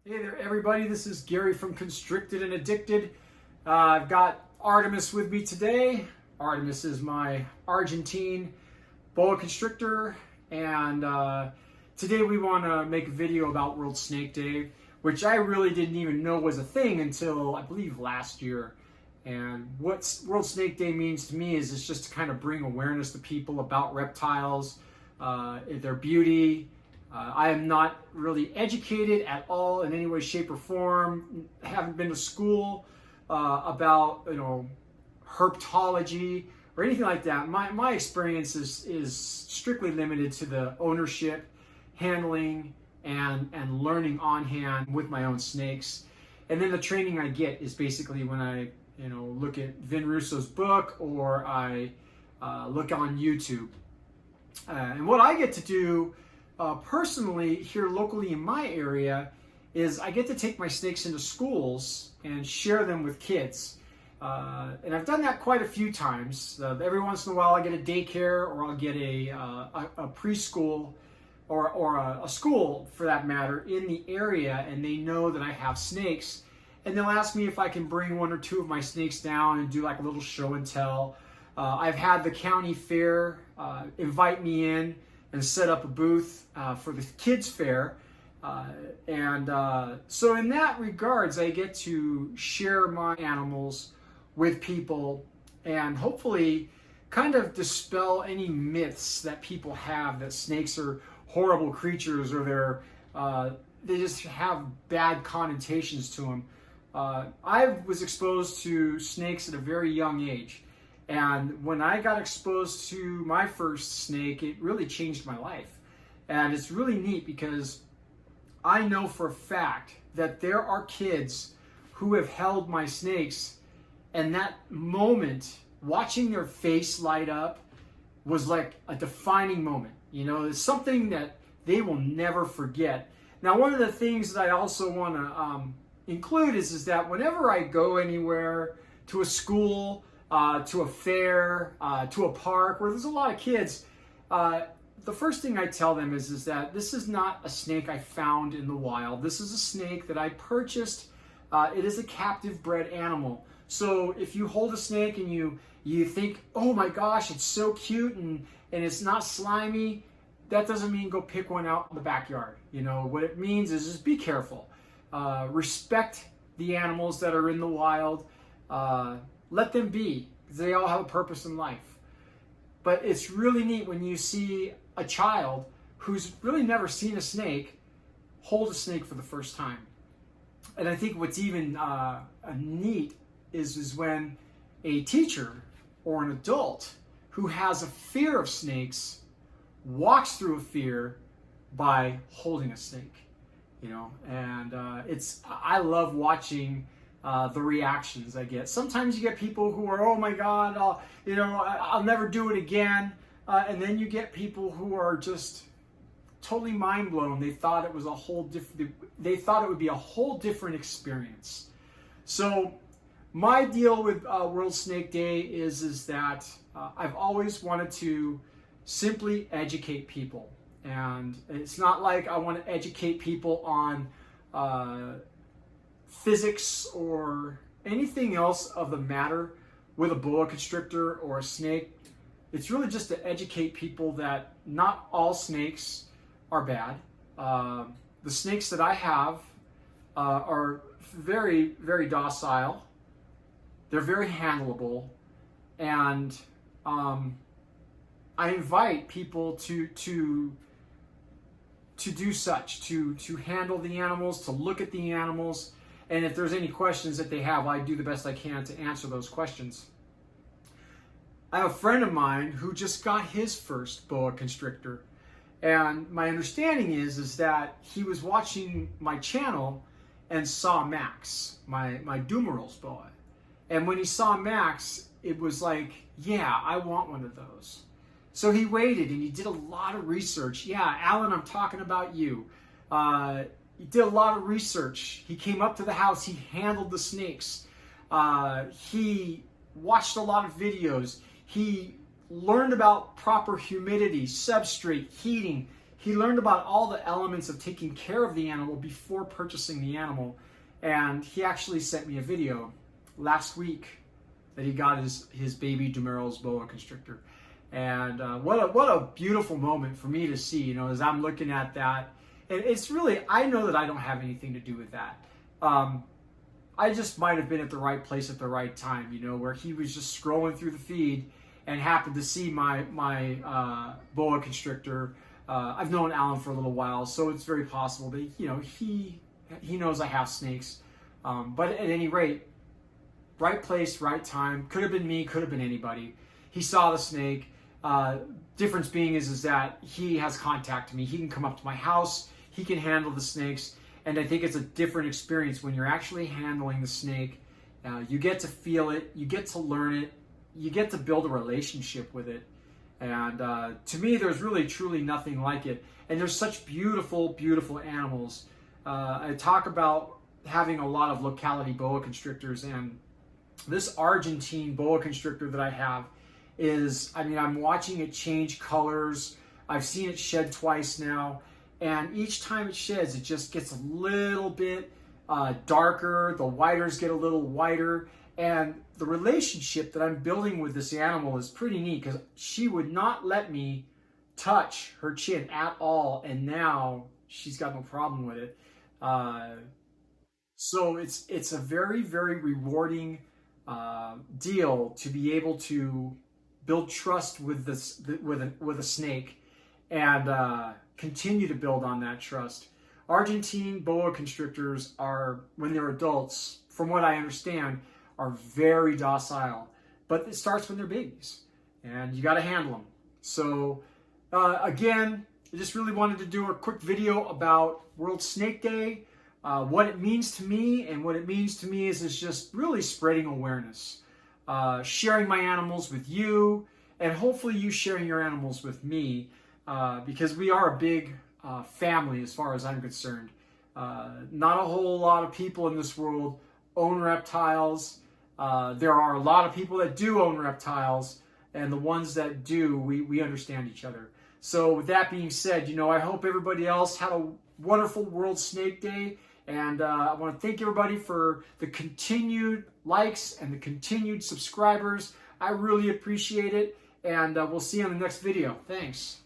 Hey there, everybody. This is Gary from Constricted and Addicted. I've got Artemis with me today. Artemis is my Argentine boa constrictor, and today we want to make a video about World Snake Day, which I really didn't even know was a thing until I believe last year. And what World Snake Day means to me is it's just to kind of bring awareness to people about reptiles, their beauty. I am not really educated at all in any way, shape, or form. Haven't been to school about herpetology or anything like that. My experience is strictly limited to the ownership, handling, and learning on hand with my own snakes. And then the training I get is basically when I look at Vin Russo's book or I look on YouTube. And what I get to do personally here locally in my area is I get to take my snakes into schools and share them with kids. And I've done that quite a few times. Every once in a while I get a daycare or I'll get a preschool or a school for that matter in the area, and they know that I have snakes. And they'll ask me if I can bring one or two of my snakes down and do like a little show and tell. I've had the county fair invite me in and set up a booth for the kids fair. So in that regards, I get to share my animals with people and hopefully kind of dispel any myths that people have that snakes are horrible creatures or they just have bad connotations to them. I was exposed to snakes at a very young age. And when I got exposed to my first snake, it really changed my life. And it's really neat because I know for a fact that there are kids who have held my snakes, and that moment, watching their face light up, was like a defining moment. It's something that they will never forget. Now, one of the things that I also want to include is that whenever I go anywhere, to a school, to a fair, to a park where there's a lot of kids, the first thing I tell them is that this is not a snake I found in the wild. This is a snake that I purchased. It is a captive bred animal. So if you hold a snake and you think, oh my gosh, it's so cute and it's not slimy, that doesn't mean go pick one out in the backyard. What it means is just be careful. Respect the animals that are in the wild. Let them be, because they all have a purpose in life. But it's really neat when you see a child who's really never seen a snake hold a snake for the first time. And I think what's even neat is when a teacher or an adult who has a fear of snakes walks through a fear by holding a snake. I love watching the reactions I get. Sometimes you get people who are, oh my God, I'll never do it again. And then you get people who are just totally mind blown. They thought it was they thought it would be a whole different experience. So my deal with World Snake Day is that I've always wanted to simply educate people. And it's not like I want to educate people on physics or anything else of the matter with a boa constrictor or a snake. It's really just to educate people that not all snakes are bad. The snakes that I have are very, very docile. They're very handleable. And I invite people to do such, to handle the animals, to look at the animals. And if there's any questions that they have, I do the best I can to answer those questions. I have a friend of mine who just got his first boa constrictor. And my understanding is that he was watching my channel and saw Max, my Dumeril's boa. And when he saw Max, it was like, yeah, I want one of those. So he waited and he did a lot of research. Yeah, Alan, I'm talking about you. He did a lot of research. He came up to the house. He handled the snakes. He watched a lot of videos. He learned about proper humidity, substrate, heating. he learned about all the elements of taking care of the animal before purchasing the animal. And he actually sent me a video last week that he got his baby Dumeril's boa constrictor. And what a beautiful moment for me to see, you know, as I'm looking at that. And it's really, I know that I don't have anything to do with that. I just might have been at the right place at the right time, you know, where he was just scrolling through the feed and happened to see my boa constrictor. I've known Alan for a little while, so it's very possible that, you know, he knows I have snakes. But at any rate, right place, right time. Could have been me, could have been anybody. He saw the snake. Difference being is that he has contacted me. He can come up to my house. He can handle the snakes. And I think it's a different experience when you're actually handling the snake. You get to feel it. You get to learn it. You get to build a relationship with it. And to me, there's really, truly nothing like it. And there's such beautiful, beautiful animals. I talk about having a lot of locality boa constrictors, and this Argentine boa constrictor that I have is, I mean, I'm watching it change colors. I've seen it shed twice now, and each time it sheds, it just gets a little bit darker. The whiters get a little whiter, and the relationship that I'm building with this animal is pretty neat, because she would not let me touch her chin at all, and now she's got no problem with it. So it's a very, very rewarding deal to be able to build trust with this with a snake, and continue to build on that trust. Argentine boa constrictors are, when they're adults, from what I understand, are very docile, but it starts when they're babies, and you got to handle them. So again, I just really wanted to do a quick video about World Snake Day. What it means to me, and what it means to me is just really spreading awareness, sharing my animals with you, and hopefully you sharing your animals with me, because we are a big family as far as I'm concerned. Not a whole lot of people in this world own reptiles. There are a lot of people that do own reptiles, and the ones that do, we understand each other. So with that being said, you know, I hope everybody else had a wonderful World Snake Day. And I want to thank everybody for the continued likes and the continued subscribers. I really appreciate it. And we'll see you on the next video. Thanks.